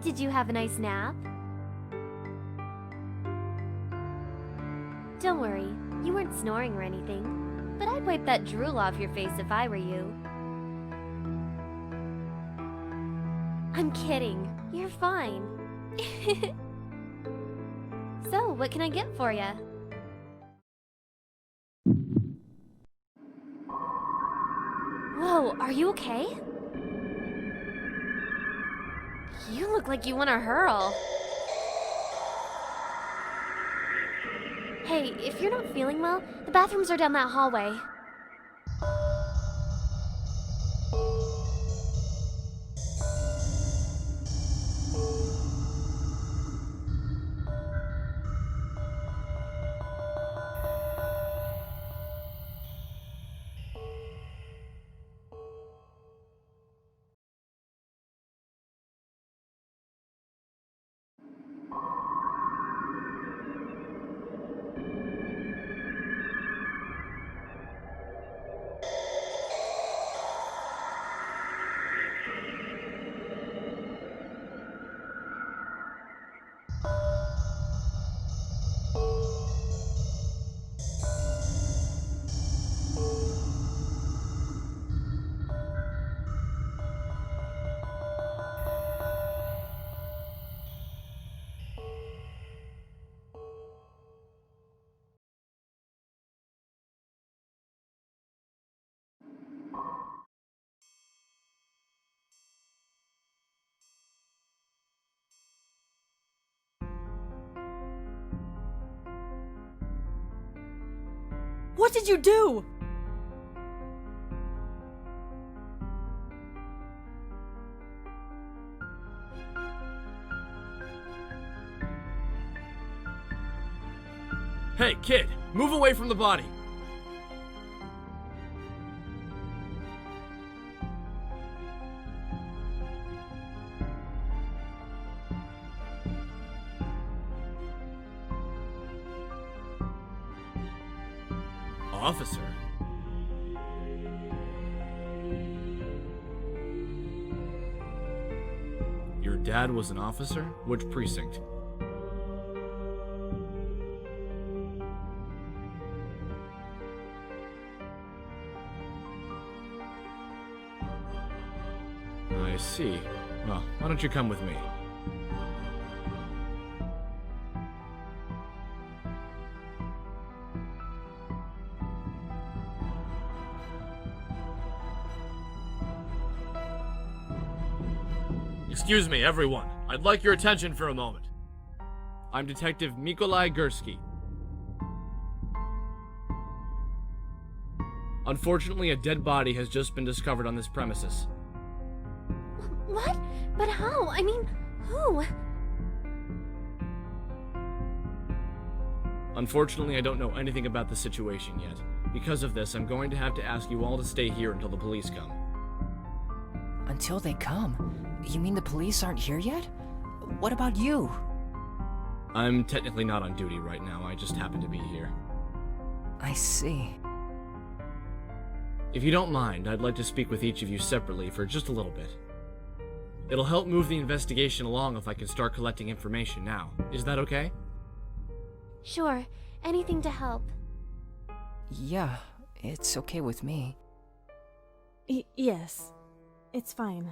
Did you have a nice nap? Don't worry, you weren't snoring or anything, but I'd wipe that drool off your face if I were you. I'm kidding. You're fine. So, what can I get for you? Whoa, are you okay? You look like you want to hurl. Hey, if you're not feeling well, the bathrooms are down that hallway. What did you do? Hey, kid, move away from the body. Officer? Your dad was an officer? Which precinct? I see. Well, why don't you come with me? Excuse me, everyone. I'd like your attention for a moment. I'm Detective Mikolai Gursky. Unfortunately, a dead body has just been discovered on this premises. What? But how? I mean, who? Unfortunately, I don't know anything about the situation yet. Because of this, I'm going to have to ask you all to stay here until the police come. Until they come? You mean the police aren't here yet? What about you? I'm technically not on duty right now, I just happen to be here. I see. If you don't mind, I'd like to speak with each of you separately for just a little bit. It'll help move the investigation along if I can start collecting information now. Is that okay? Sure, anything to help. Yeah, it's okay with me. Yes, it's fine.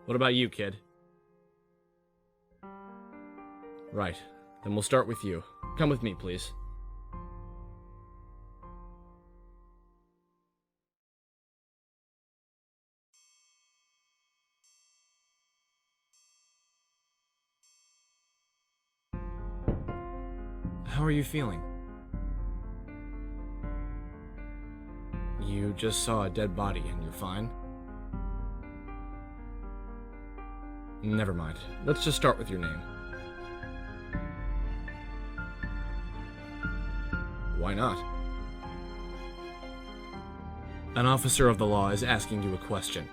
What about you, kid? Right, then we'll start with you. Come with me, please. How are you feeling? You just saw a dead body and you're fine? Never mind. Let's just start with your name. Why not? An officer of the law is asking you a question.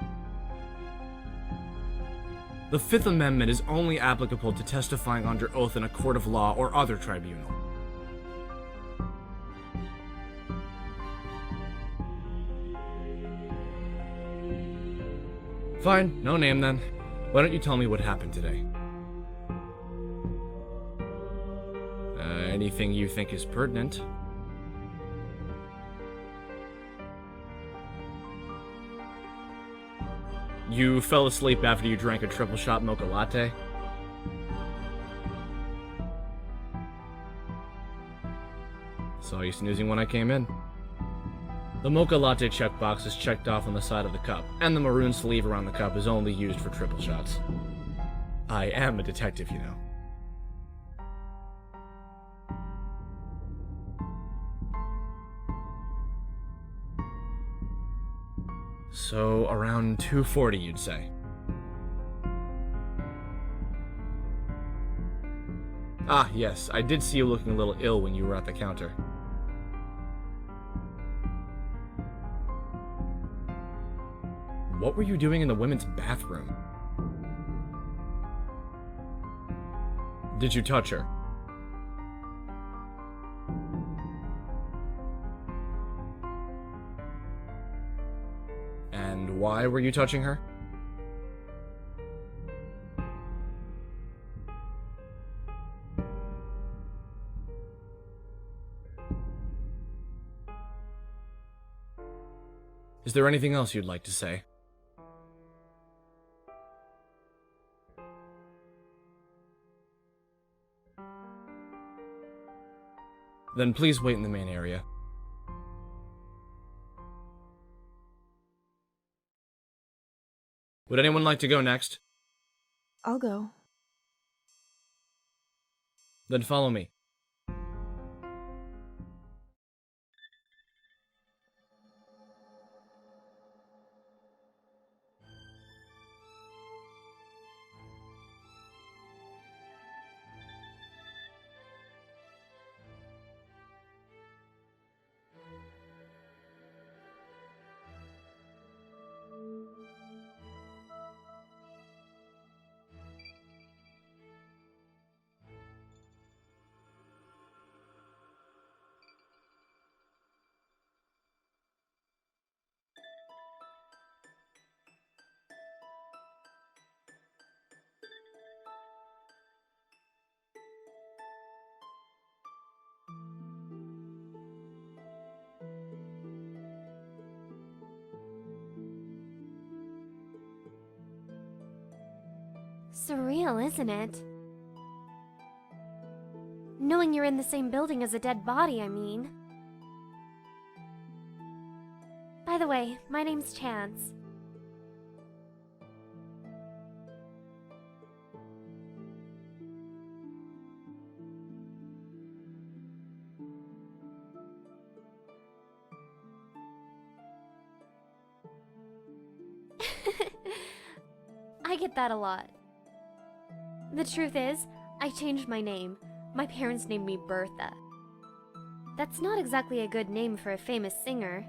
The Fifth Amendment is only applicable to testifying under oath in a court of law or other tribunal. Fine, no name then. Why don't you tell me what happened today? Anything you think is pertinent. You fell asleep after you drank a triple shot mocha latte? Saw you snoozing when I came in. The mocha latte checkbox is checked off on the side of the cup, and the maroon sleeve around the cup is only used for triple shots. I am a detective, you know. So, around 2:40, you'd say. Ah, yes, I did see you looking a little ill when you were at the counter. What were you doing in the women's bathroom? Did you touch her? And why were you touching her? Is there anything else you'd like to say? Then please wait in the main area. Would anyone like to go next? I'll go. Then follow me. Surreal, isn't it? Knowing you're in the same building as a dead body, I mean. By the way, my name's Chance. I get that a lot. The truth is, I changed my name. My parents named me Bertha. That's not exactly a good name for a famous singer.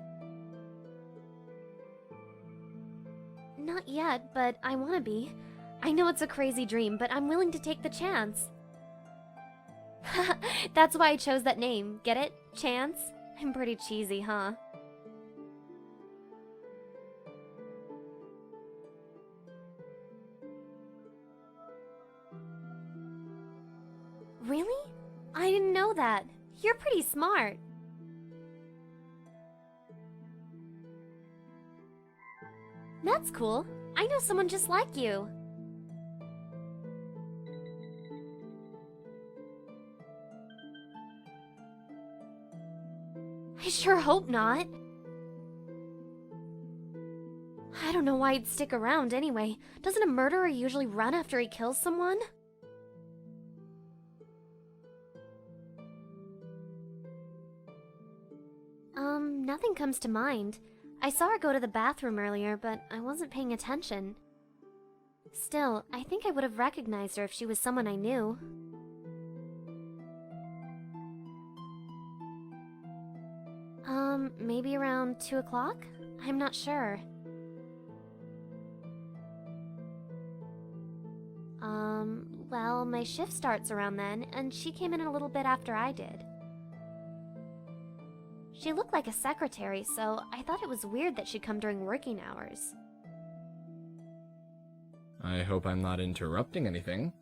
Not yet, but I want to be. I know it's a crazy dream, but I'm willing to take the chance. That's why I chose that name. Get it? Chance? I'm pretty cheesy, huh? Really? I didn't know that. You're pretty smart. That's cool. I know someone just like you. I sure hope not. I don't know why he'd stick around anyway. Doesn't a murderer usually run after he kills someone? Nothing comes to mind. I saw her go to the bathroom earlier, but I wasn't paying attention. Still, I think I would have recognized her if she was someone I knew. Maybe around 2 o'clock? I'm not sure. Well, my shift starts around then, and she came in a little bit after I did. She looked like a secretary, so I thought it was weird that she'd come during working hours. I hope I'm not interrupting anything.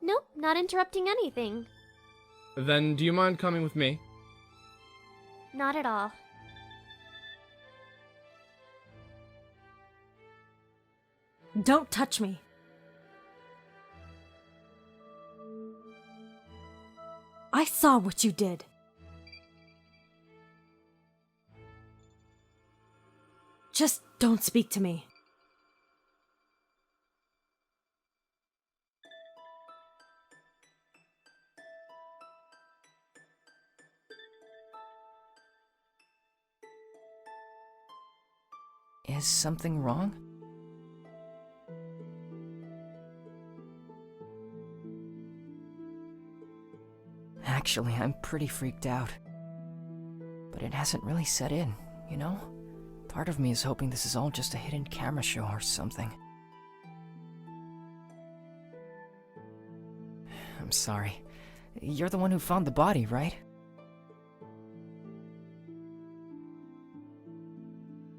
Nope, not interrupting anything. Then do you mind coming with me? Not at all. Don't touch me. I saw what you did. Just don't speak to me. Is something wrong? Actually, I'm pretty freaked out. But it hasn't really set in, you know? Part of me is hoping this is all just a hidden camera show or something. I'm sorry. You're the one who found the body, right?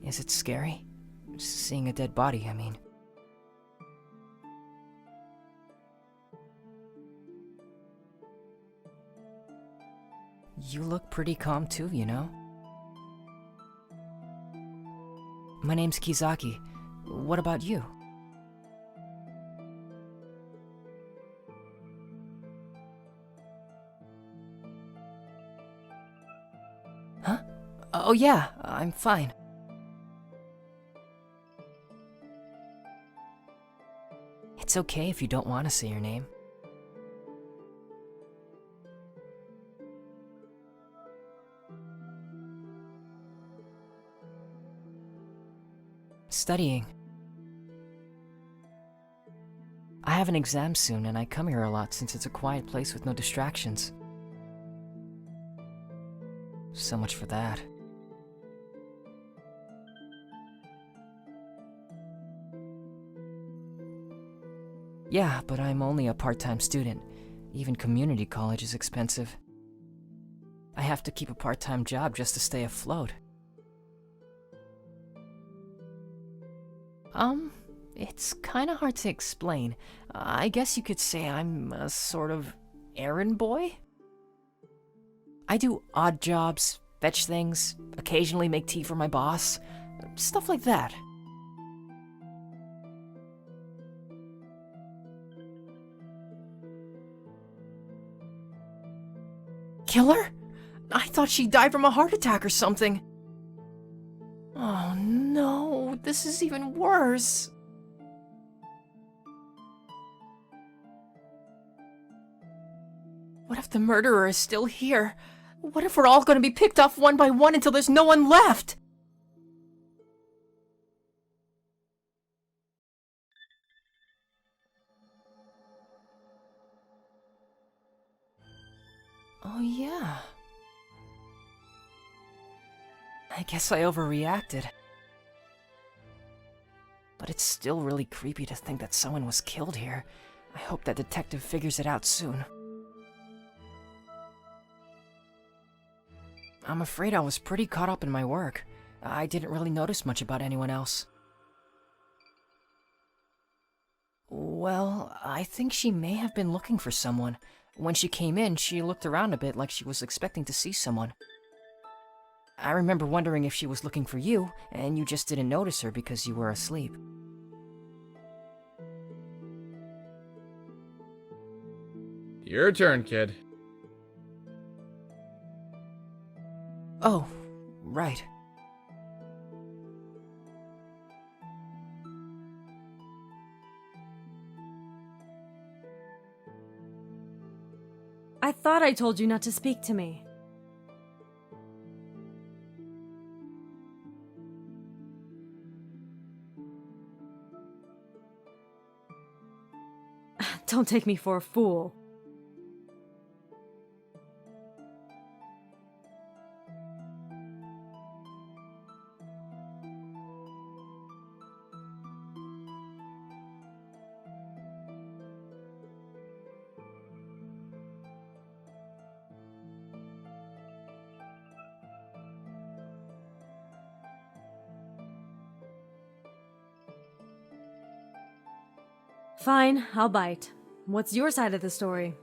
Is it scary? Seeing a dead body, I mean. You look pretty calm too, you know? My name's Kizaki. What about you? Huh? Oh yeah, I'm fine. It's okay if you don't want to say your name. Studying. I have an exam soon, and I come here a lot since it's a quiet place with no distractions. So much for that. Yeah, but I'm only a part-time student. Even community college is expensive. I have to keep a part-time job just to stay afloat. It's kinda hard to explain. I guess you could say I'm a sort of errand boy? I do odd jobs, fetch things, occasionally make tea for my boss, stuff like that. Killer? I thought she died from a heart attack or something. Oh no, this is even worse. What if the murderer is still here? What if we're all gonna be picked off one by one until there's no one left? Oh yeah. I guess I overreacted. But it's still really creepy to think that someone was killed here. I hope that detective figures it out soon. I'm afraid I was pretty caught up in my work. I didn't really notice much about anyone else. Well, I think she may have been looking for someone. When she came in, she looked around a bit like she was expecting to see someone. I remember wondering if she was looking for you, and you just didn't notice her because you were asleep. Your turn, kid. Oh, right. I thought I told you not to speak to me. Don't take me for a fool. Fine, I'll bite. What's your side of the story?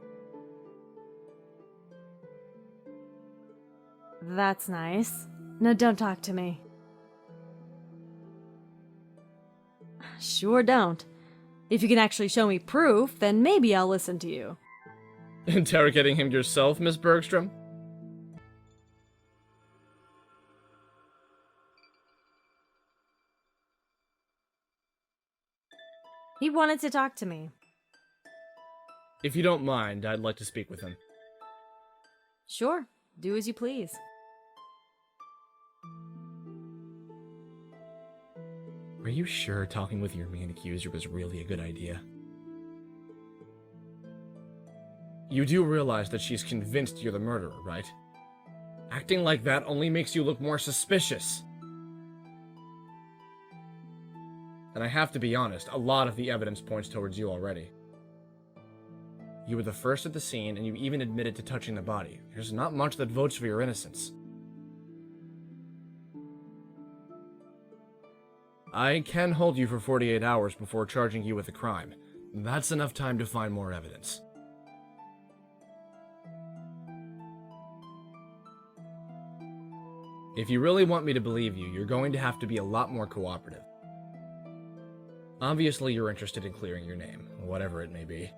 That's nice. Now don't talk to me. Sure don't. If you can actually show me proof, then maybe I'll listen to you. Interrogating him yourself, Miss Bergstrom? He wanted to talk to me. If you don't mind, I'd like to speak with him. Sure, do as you please. Are you sure talking with your main accuser was really a good idea? You do realize that she's convinced you're the murderer, right? Acting like that only makes you look more suspicious. And I have to be honest, a lot of the evidence points towards you already. You were the first at the scene, and you even admitted to touching the body. There's not much that votes for your innocence. I can hold you for 48 hours before charging you with a crime. That's enough time to find more evidence. If you really want me to believe you, you're going to have to be a lot more cooperative. Obviously, you're interested in clearing your name, whatever it may be.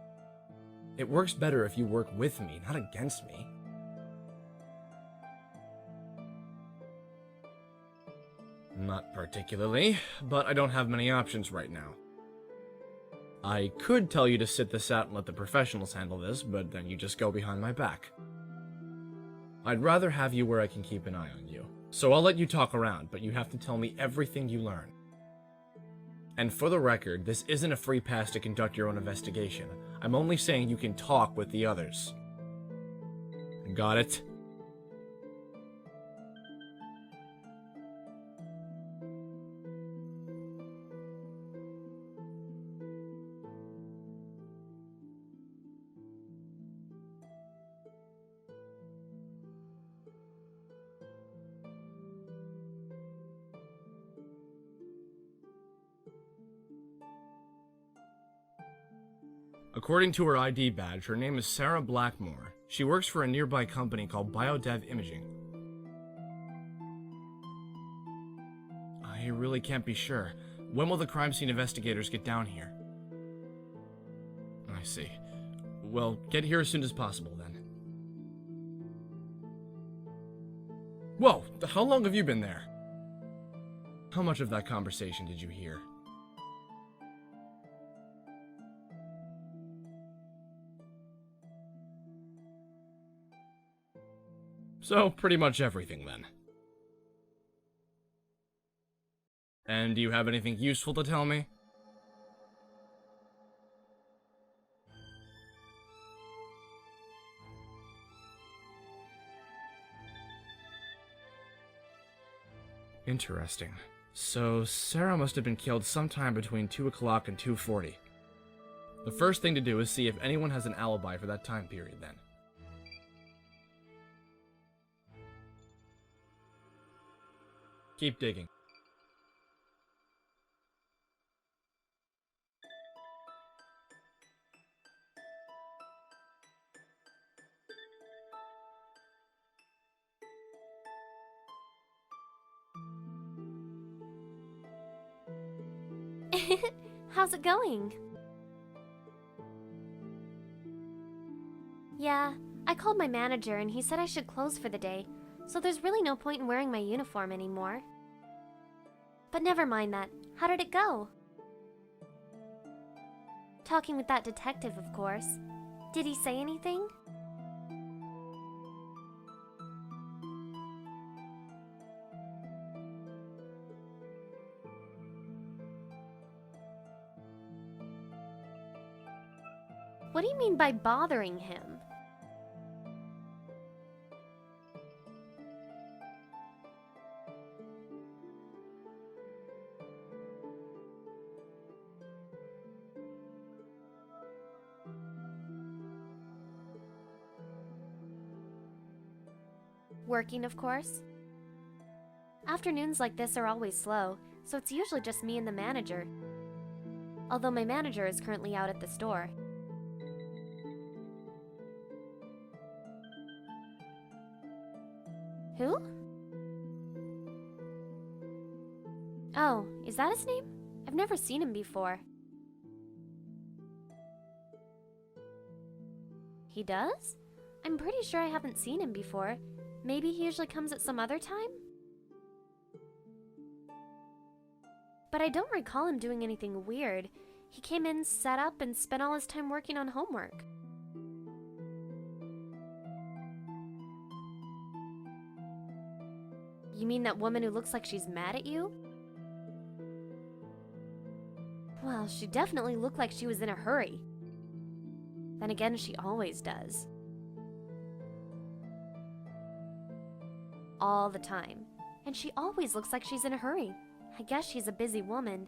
It works better if you work with me, not against me. Not particularly, but I don't have many options right now. I could tell you to sit this out and let the professionals handle this, but then you just go behind my back. I'd rather have you where I can keep an eye on you. So I'll let you talk around, but you have to tell me everything you learn. And for the record, this isn't a free pass to conduct your own investigation. I'm only saying you can talk with the others. Got it? According to her ID badge, her name is Sarah Blackmore. She works for a nearby company called BioDev Imaging. I really can't be sure. When will the crime scene investigators get down here? I see. Well, get here as soon as possible, then. Whoa! How long have you been there? How much of that conversation did you hear? So, pretty much everything, then. And do you have anything useful to tell me? Interesting. So, Sarah must have been killed sometime between 2 o'clock and 2:40. The first thing to do is see if anyone has an alibi for that time period, then. Keep digging. How's it going? Yeah, I called my manager and he said I should close for the day, so there's really no point in wearing my uniform anymore. But never mind that. How did it go? Talking with that detective, of course. Did he say anything? What do you mean by bothering him? Working, of course. Afternoons like this are always slow, so it's usually just me and the manager. although my manager is currently out at the store. Who? Oh, is that his name? I've never seen him before. He does? I'm pretty sure I haven't seen him before. Maybe he usually comes at some other time? But I don't recall him doing anything weird. He came in, sat up, and spent all his time working on homework. You mean that woman who looks like she's mad at you? Well, she definitely looked like she was in a hurry. Then again, she always does. All the time. And she always looks like she's in a hurry. I guess she's a busy woman.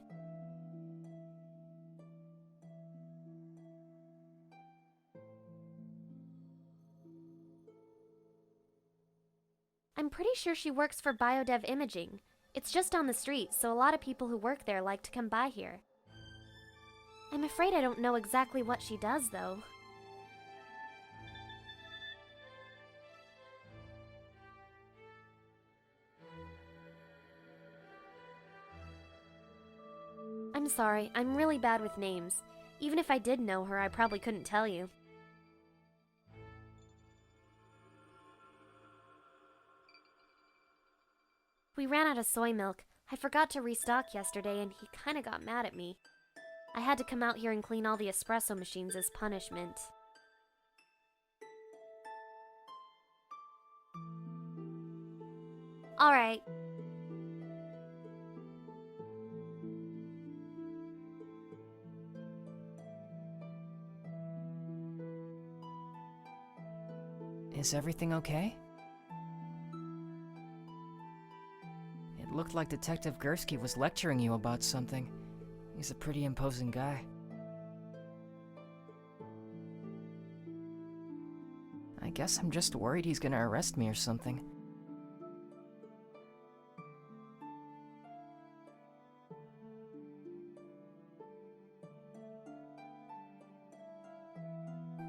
I'm pretty sure she works for Biodev Imaging. It's just on the street, so a lot of people who work there like to come by here. I'm afraid I don't know exactly what she does, though. I'm sorry, I'm really bad with names. Even if I did know her, I probably couldn't tell you. We ran out of soy milk. I forgot to restock yesterday and he kinda got mad at me. I had to come out here and clean all the espresso machines as punishment. Alright. Is everything okay? It looked like Detective Gursky was lecturing you about something. He's a pretty imposing guy. I guess I'm just worried he's gonna arrest me or something.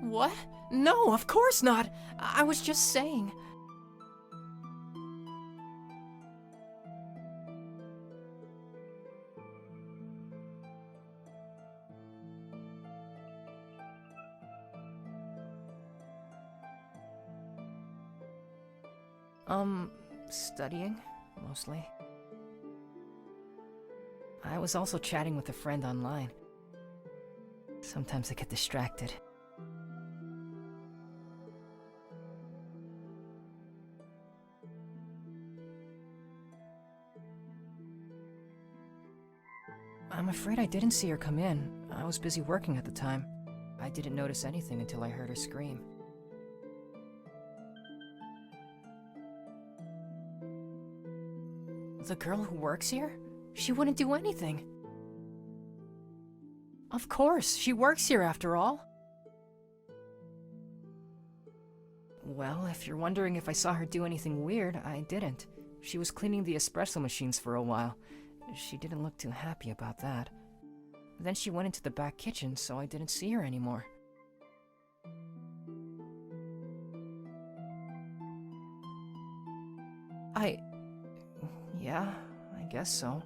What? No, of course not! I was just saying. Studying, mostly. I was also chatting with a friend online. Sometimes I get distracted. I'm afraid I didn't see her come in. I was busy working at the time. I didn't notice anything until I heard her scream. The girl who works here? She wouldn't do anything. Of course, she works here after all. Well, if you're wondering if I saw her do anything weird, I didn't. She was cleaning the espresso machines for a while. She didn't look too happy about that. Then she went into the back kitchen, so I didn't see her anymore. Yeah, I guess so.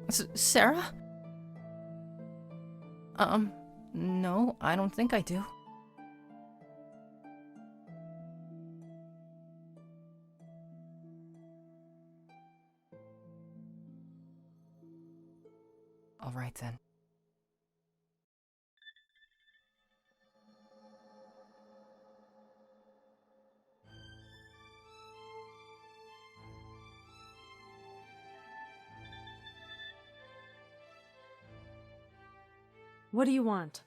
Sarah? No, I don't think I do. All right then. What do you want?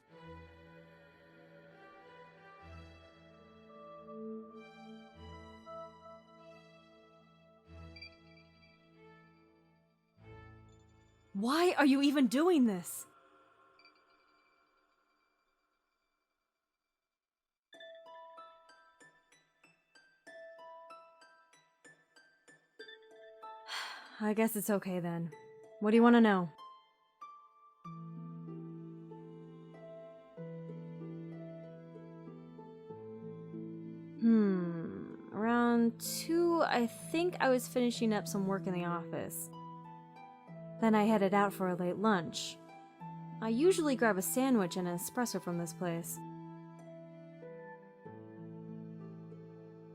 Why are you even doing this? I guess it's okay then. What do you want to know? Around 2, I think I was finishing up some work in the office. Then I headed out for a late lunch. I usually grab a sandwich and an espresso from this place.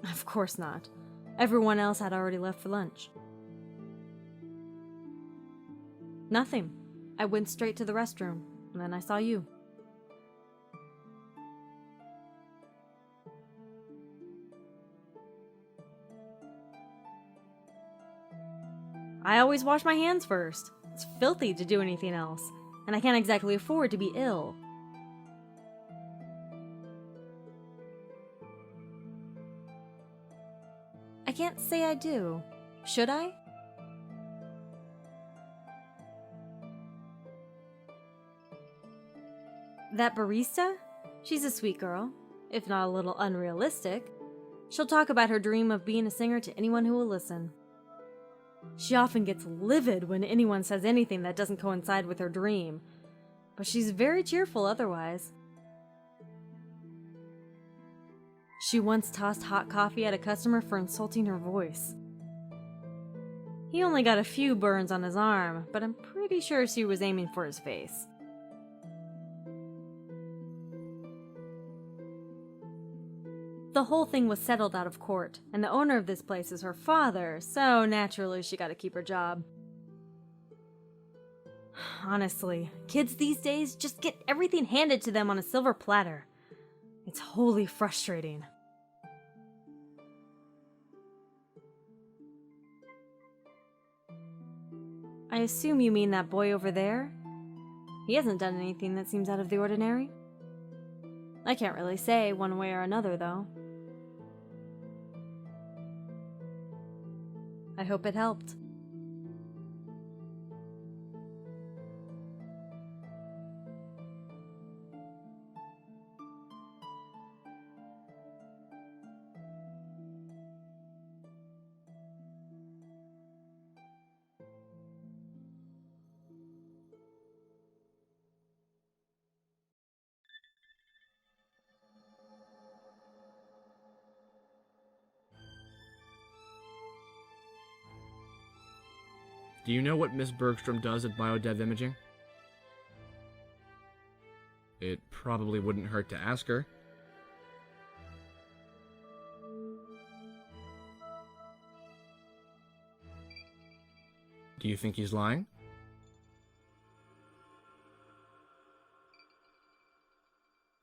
Of course not. Everyone else had already left for lunch. Nothing. I went straight to the restroom, and then I saw you. I always wash my hands first. It's filthy to do anything else, and I can't exactly afford to be ill. I can't say I do. Should I? That barista? She's a sweet girl, if not a little unrealistic. She'll talk about her dream of being a singer to anyone who will listen. She often gets livid when anyone says anything that doesn't coincide with her dream, but she's very cheerful otherwise. She once tossed hot coffee at a customer for insulting her voice. He only got a few burns on his arm, but I'm pretty sure she was aiming for his face. The whole thing was settled out of court, and the owner of this place is her father, so naturally she got to keep her job. Honestly, kids these days just get everything handed to them on a silver platter. It's wholly frustrating. I assume you mean that boy over there? He hasn't done anything that seems out of the ordinary. I can't really say one way or another, though. I hope it helped. Do you know what Miss Bergstrom does at Biodev Imaging? It probably wouldn't hurt to ask her. Do you think he's lying?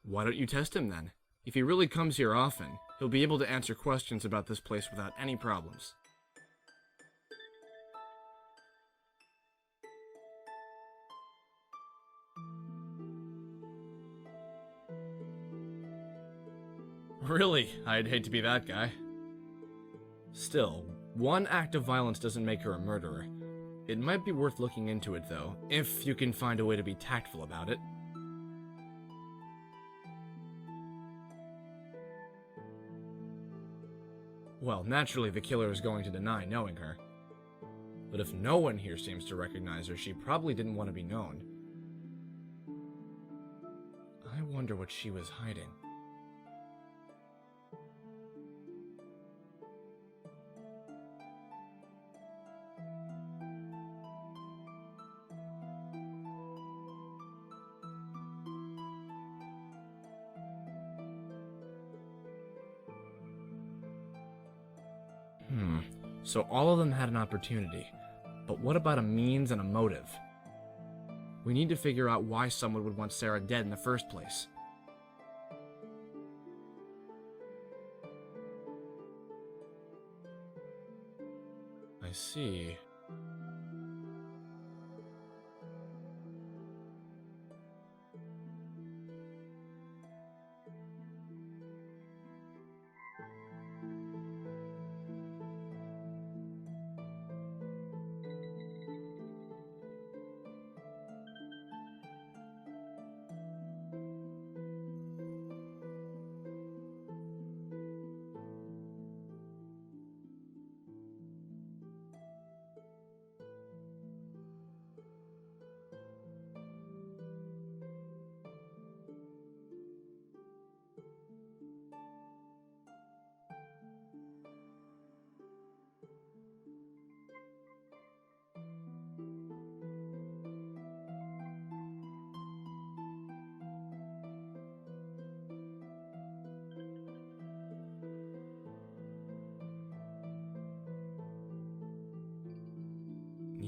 Why don't you test him then? If he really comes here often, he'll be able to answer questions about this place without any problems. Really? I'd hate to be that guy. Still, one act of violence doesn't make her a murderer. It might be worth looking into it, though, if you can find a way to be tactful about it. Well, naturally the killer is going to deny knowing her. But if no one here seems to recognize her, she probably didn't want to be known. I wonder what she was hiding. So all of them had an opportunity, but what about a means and a motive? We need to figure out why someone would want Sarah dead in the first place. I see.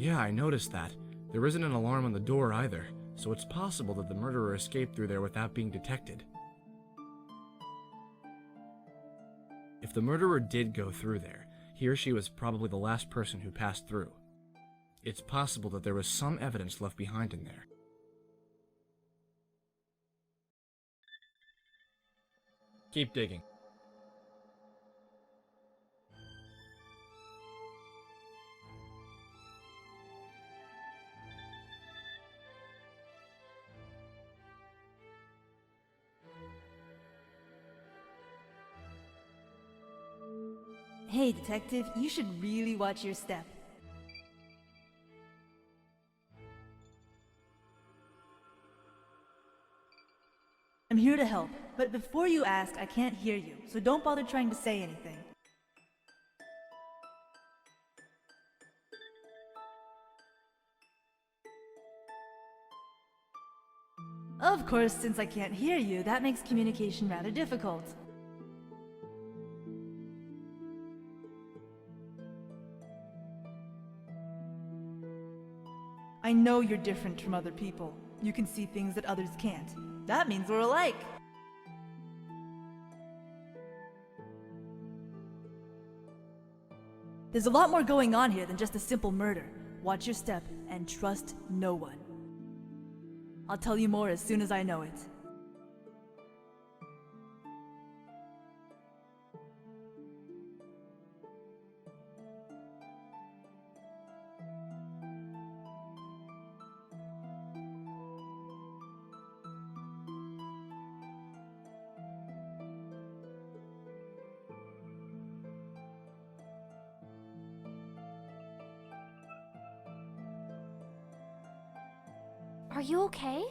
Yeah, I noticed that. There isn't an alarm on the door either, so it's possible that the murderer escaped through there without being detected. If the murderer did go through there, he or she was probably the last person who passed through. It's possible that there was some evidence left behind in there. Keep digging. Hey, detective, you should really watch your step. I'm here to help, but before you ask, I can't hear you, so don't bother trying to say anything. Of course, since I can't hear you, that makes communication rather difficult. I know you're different from other people. You can see things that others can't. That means we're alike. There's a lot more going on here than just a simple murder. Watch your step and trust no one. I'll tell you more as soon as I know it. Are you okay?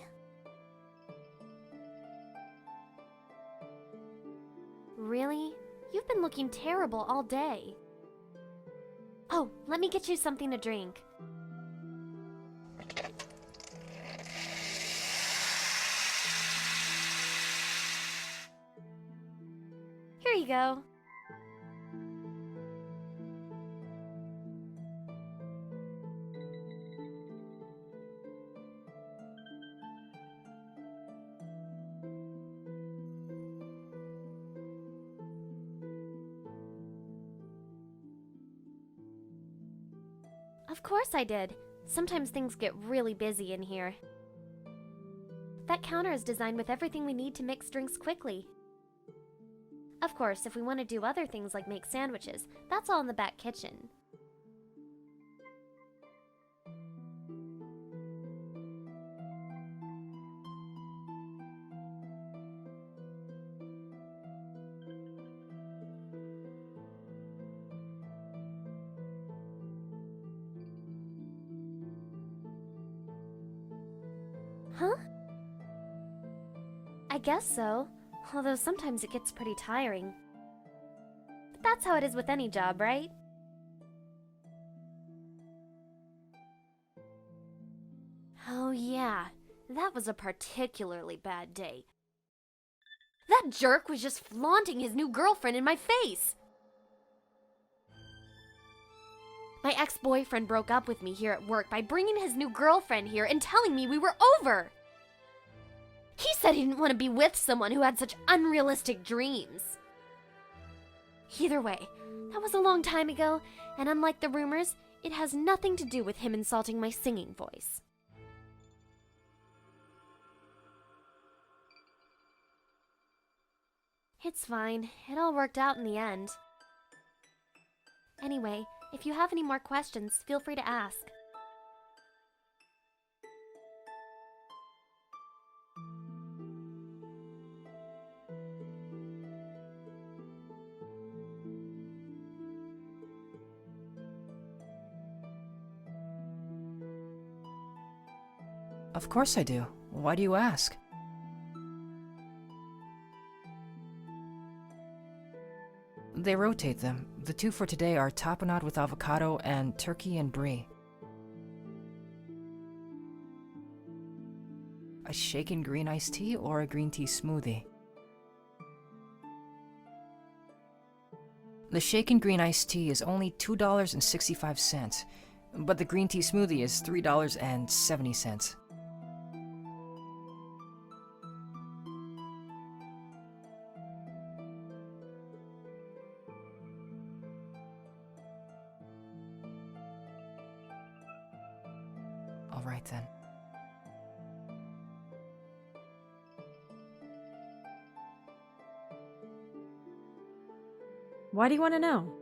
Really? You've been looking terrible all day. Oh, let me get you something to drink. Here you go. Of course I did. Sometimes things get really busy in here. That counter is designed with everything we need to mix drinks quickly. Of course, if we want to do other things like make sandwiches, that's all in the back kitchen. Huh? I guess so, although sometimes it gets pretty tiring. But that's how it is with any job, right? Oh yeah, that was a particularly bad day. That jerk was just flaunting his new girlfriend in my face! My ex-boyfriend broke up with me here at work by bringing his new girlfriend here and telling me we were over! He said he didn't want to be with someone who had such unrealistic dreams. Either way, that was a long time ago, and unlike the rumors, it has nothing to do with him insulting my singing voice. It's fine. It all worked out in the end. Anyway, if you have any more questions, feel free to ask. Of course I do. Why do you ask? They rotate them. The two for today are tapenade with avocado and turkey and brie. A shaken green iced tea or a green tea smoothie? The shaken green iced tea is only $2.65. but the green tea smoothie is $3.70. All right then. Why do you want to know?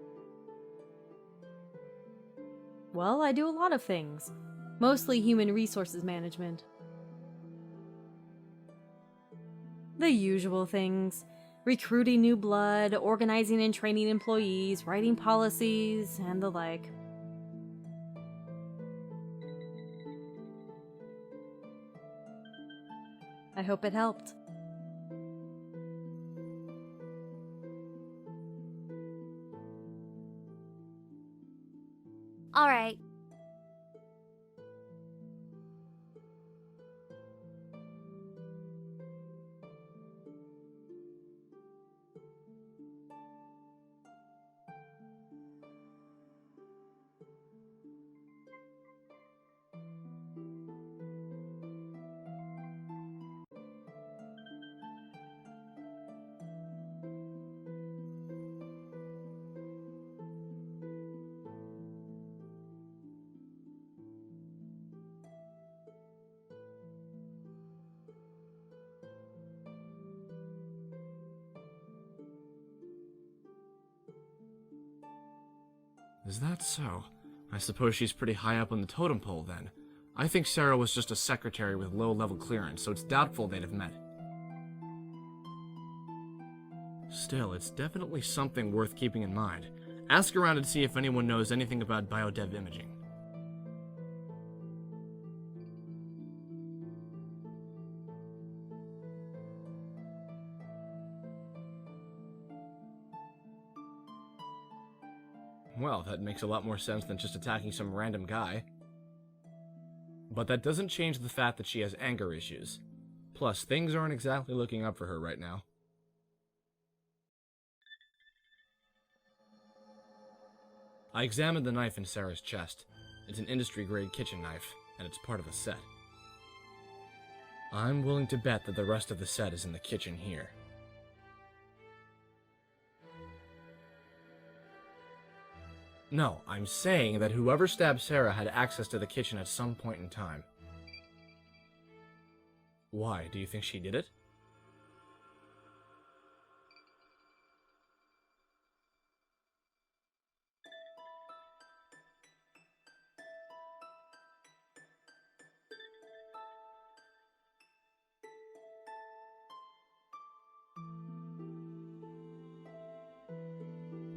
Well, I do a lot of things. Mostly human resources management. The usual things. Recruiting new blood, organizing and training employees, writing policies, and the like. I hope it helped. All right. Is that so? I suppose she's pretty high up on the totem pole then. I think Sarah was just a secretary with low-level clearance, so it's doubtful they'd have met. Still, it's definitely something worth keeping in mind. Ask around and see if anyone knows anything about biodev imaging. Well, that makes a lot more sense than just attacking some random guy. But that doesn't change the fact that she has anger issues. Plus, things aren't exactly looking up for her right now. I examined the knife in Sarah's chest. It's an industry-grade kitchen knife, and it's part of a set. I'm willing to bet that the rest of the set is in the kitchen here. No, I'm saying that whoever stabbed Sarah had access to the kitchen at some point in time. Why? Do you think she did it?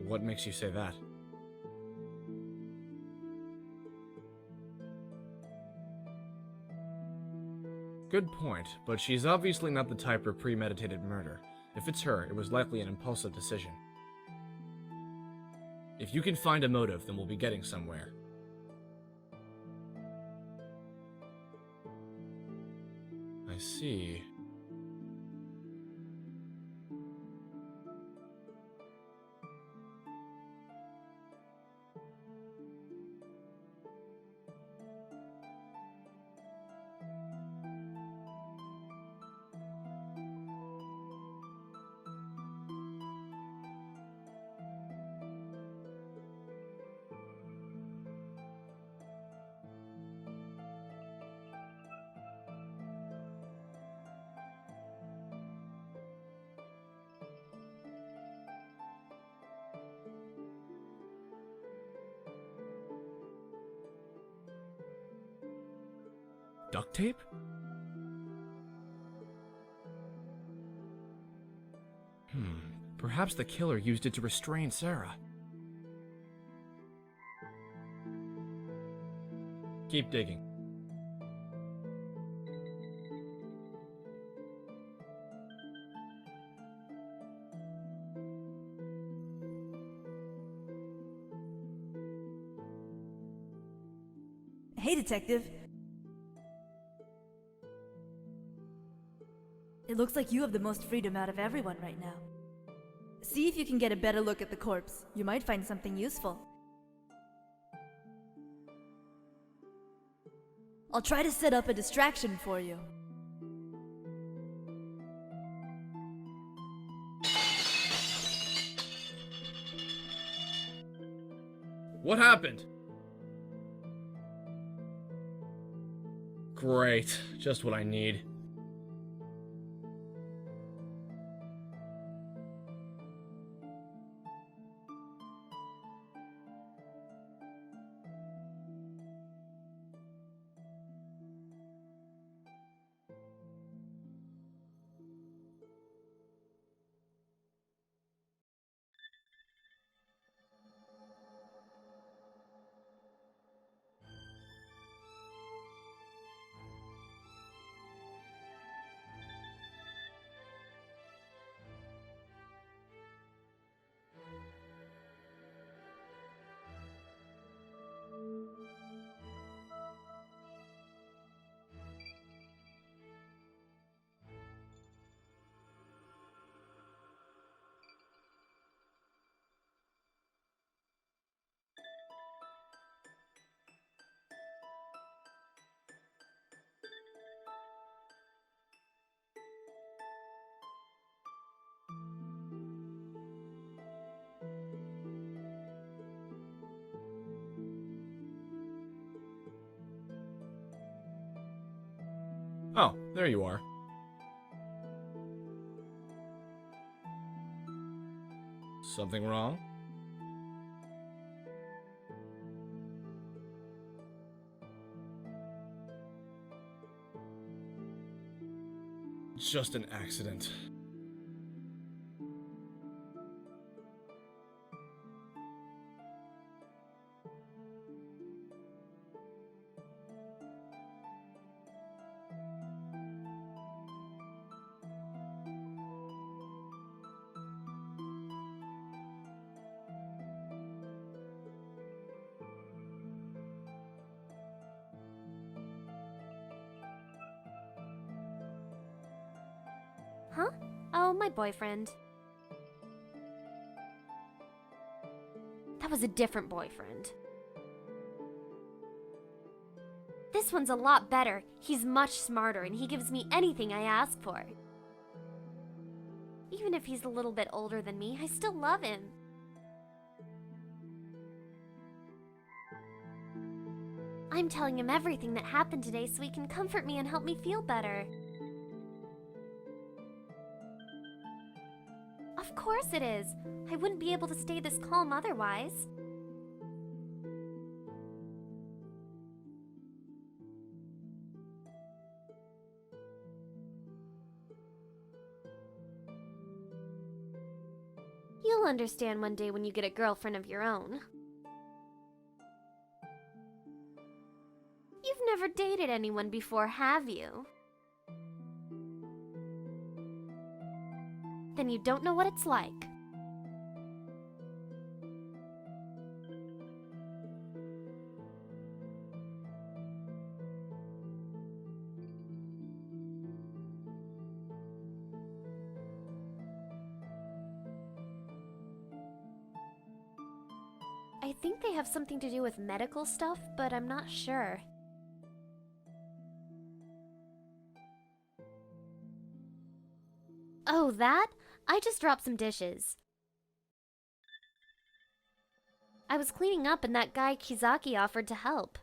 What makes you say that? Good point, but she's obviously not the type for premeditated murder. If it's her, it was likely an impulsive decision. If you can find a motive, then we'll be getting somewhere. I see. Duct tape? Perhaps the killer used it to restrain Sarah. Keep digging. Hey, Detective. It looks like you have the most freedom out of everyone right now. See if you can get a better look at the corpse. You might find something useful. I'll try to set up a distraction for you. What happened? Great, just what I need. Oh, there you are. Something wrong? Just an accident. Huh? Oh, my boyfriend. That was a different boyfriend. This one's a lot better. He's much smarter and he gives me anything I ask for. Even if he's a little bit older than me, I still love him. I'm telling him everything that happened today so he can comfort me and help me feel better. Of course it is. I wouldn't be able to stay this calm otherwise. You'll understand one day when you get a girlfriend of your own. You've never dated anyone before, have you? Then you don't know what it's like. I think they have something to do with medical stuff, but I'm not sure. Oh, that? I just dropped some dishes. I was cleaning up and that guy Kizaki offered to help.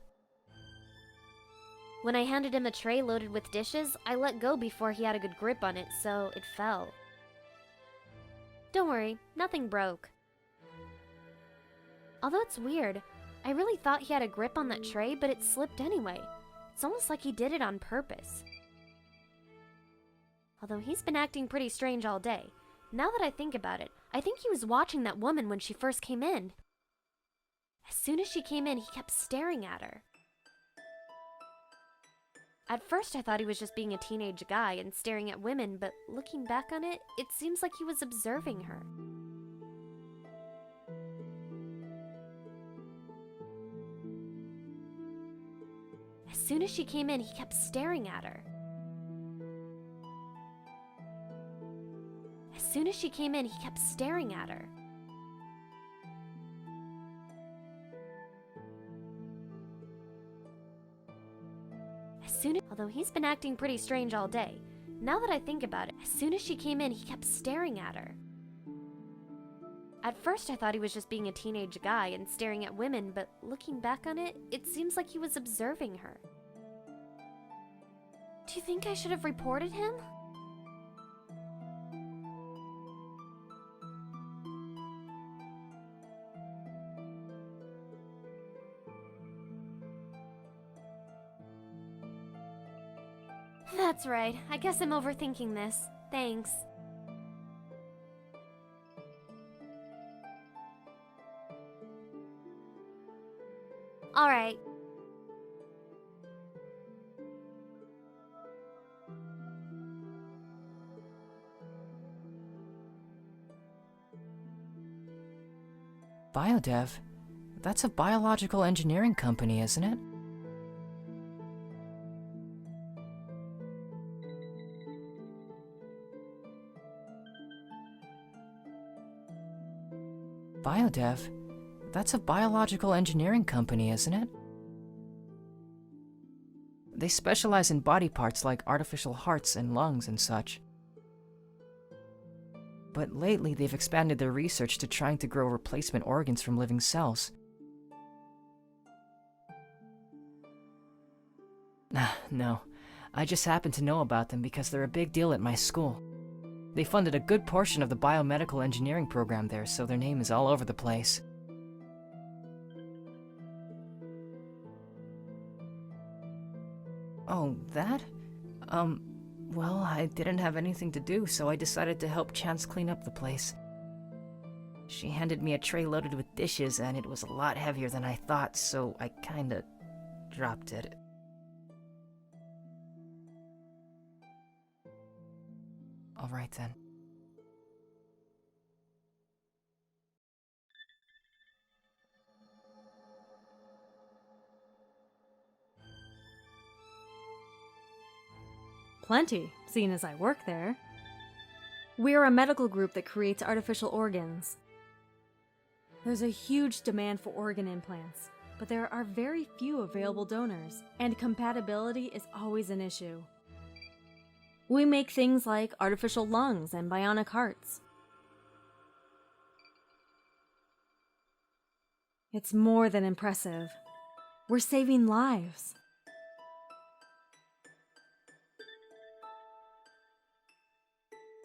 When I handed him a tray loaded with dishes, I let go before he had a good grip on it, so it fell. Don't worry, nothing broke. Although it's weird, I really thought he had a grip on that tray, but it slipped anyway. It's almost like he did it on purpose. Although he's been acting pretty strange all day. Now that I think about it, I think he was watching that woman when she first came in. As soon as she came in, he kept staring at her. At first I thought he was just being a teenage guy and staring at women, but looking back on it, it seems like he was observing her. As soon as she came in, he kept staring at her. As soon as she came in, he kept staring at her. although he's been acting pretty strange all day. Now that I think about it, as soon as she came in, he kept staring at her. At first I thought he was just being a teenage guy and staring at women, but looking back on it, it seems like he was observing her. Do you think I should have reported him? That's right. I guess I'm overthinking this. Thanks. Alright. Biodev? That's a biological engineering company, isn't it? Biodev? That's a biological engineering company, isn't it? They specialize in body parts like artificial hearts and lungs and such. But lately they've expanded their research to trying to grow replacement organs from living cells. No, I just happen to know about them because they're a big deal at my school. They funded a good portion of the biomedical engineering program there, so their name is all over the place. Oh, that? Well, I didn't have anything to do, so I decided to help Chance clean up the place. She handed me a tray loaded with dishes, and it was a lot heavier than I thought, so I kinda dropped it. Alright then. Plenty, seeing as I work there. We're a medical group that creates artificial organs. There's a huge demand for organ implants, but there are very few available donors, and compatibility is always an issue. We make things like artificial lungs and bionic hearts. It's more than impressive. We're saving lives.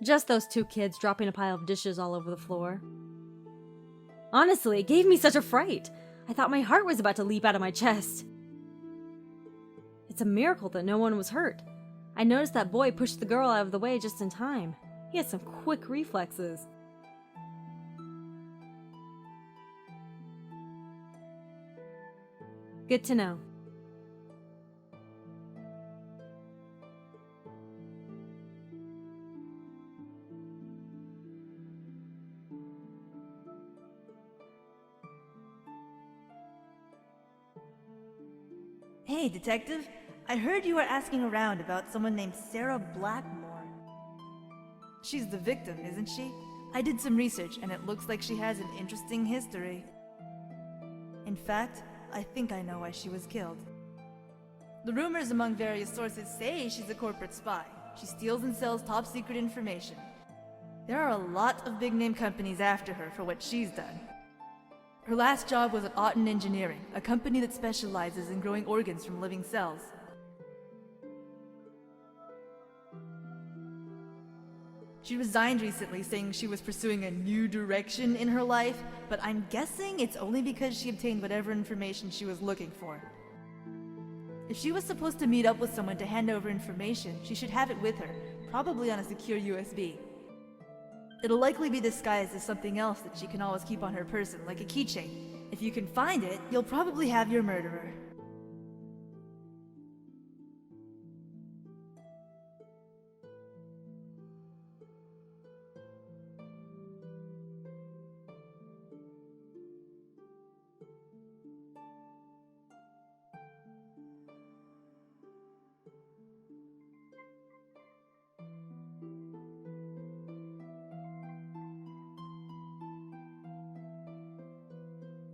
Just those two kids dropping a pile of dishes all over the floor. Honestly, it gave me such a fright. I thought my heart was about to leap out of my chest. It's a miracle that no one was hurt. I noticed that boy pushed the girl out of the way just in time. He had some quick reflexes. Good to know. Hey, detective. I heard you were asking around about someone named Sarah Blackmore. She's the victim, isn't she? I did some research and it looks like she has an interesting history. In fact, I think I know why she was killed. The rumors among various sources say she's a corporate spy. She steals and sells top secret information. There are a lot of big name companies after her for what she's done. Her last job was at Otten Engineering, a company that specializes in growing organs from living cells. She resigned recently, saying she was pursuing a new direction in her life, but I'm guessing it's only because she obtained whatever information she was looking for. If she was supposed to meet up with someone to hand over information, she should have it with her, probably on a secure USB. It'll likely be disguised as something else that she can always keep on her person, like a keychain. If you can find it, you'll probably have your murderer.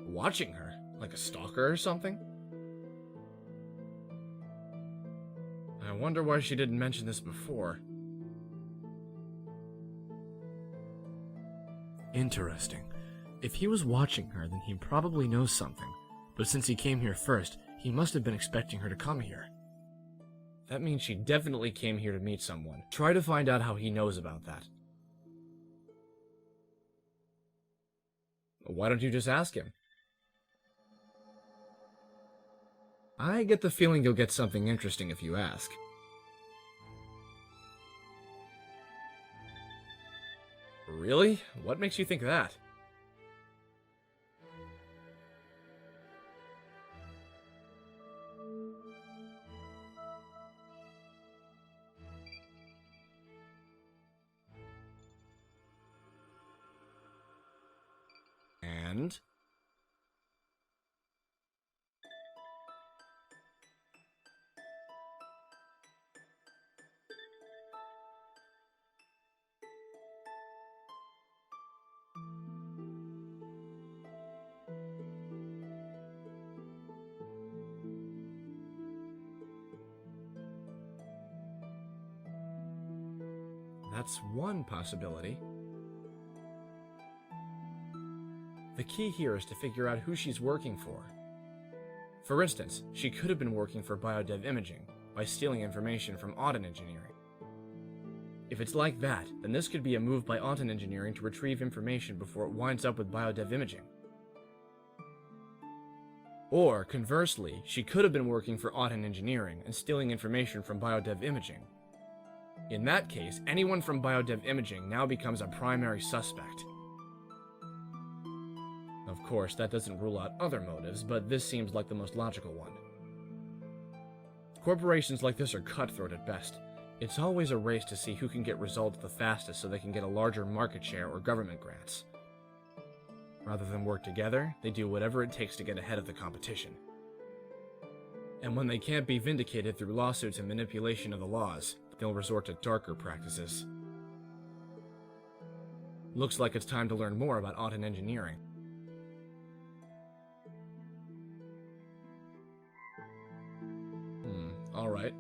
Watching her? Like a stalker or something? I wonder why she didn't mention this before. Interesting. If he was watching her, then he probably knows something. But since he came here first, he must have been expecting her to come here. That means she definitely came here to meet someone. Try to find out how he knows about that. Why don't you just ask him? I get the feeling you'll get something interesting if you ask. Really? What makes you think that? And? That's one possibility. The key here is to figure out who she's working for. For instance, she could have been working for Biodev Imaging by stealing information from Auden Engineering. If it's like that, then this could be a move by Auden Engineering to retrieve information before it winds up with Biodev Imaging. Or, conversely, she could have been working for Auden Engineering and stealing information from Biodev Imaging. In that case, anyone from Biodev Imaging now becomes a primary suspect. Of course, that doesn't rule out other motives, but this seems like the most logical one. Corporations like this are cutthroat at best. It's always a race to see who can get results the fastest so they can get a larger market share or government grants. Rather than work together, they do whatever it takes to get ahead of the competition. And when they can't be vindicated through lawsuits and manipulation of the laws, they'll resort to darker practices. Looks like it's time to learn more about Auden Engineering. Alright.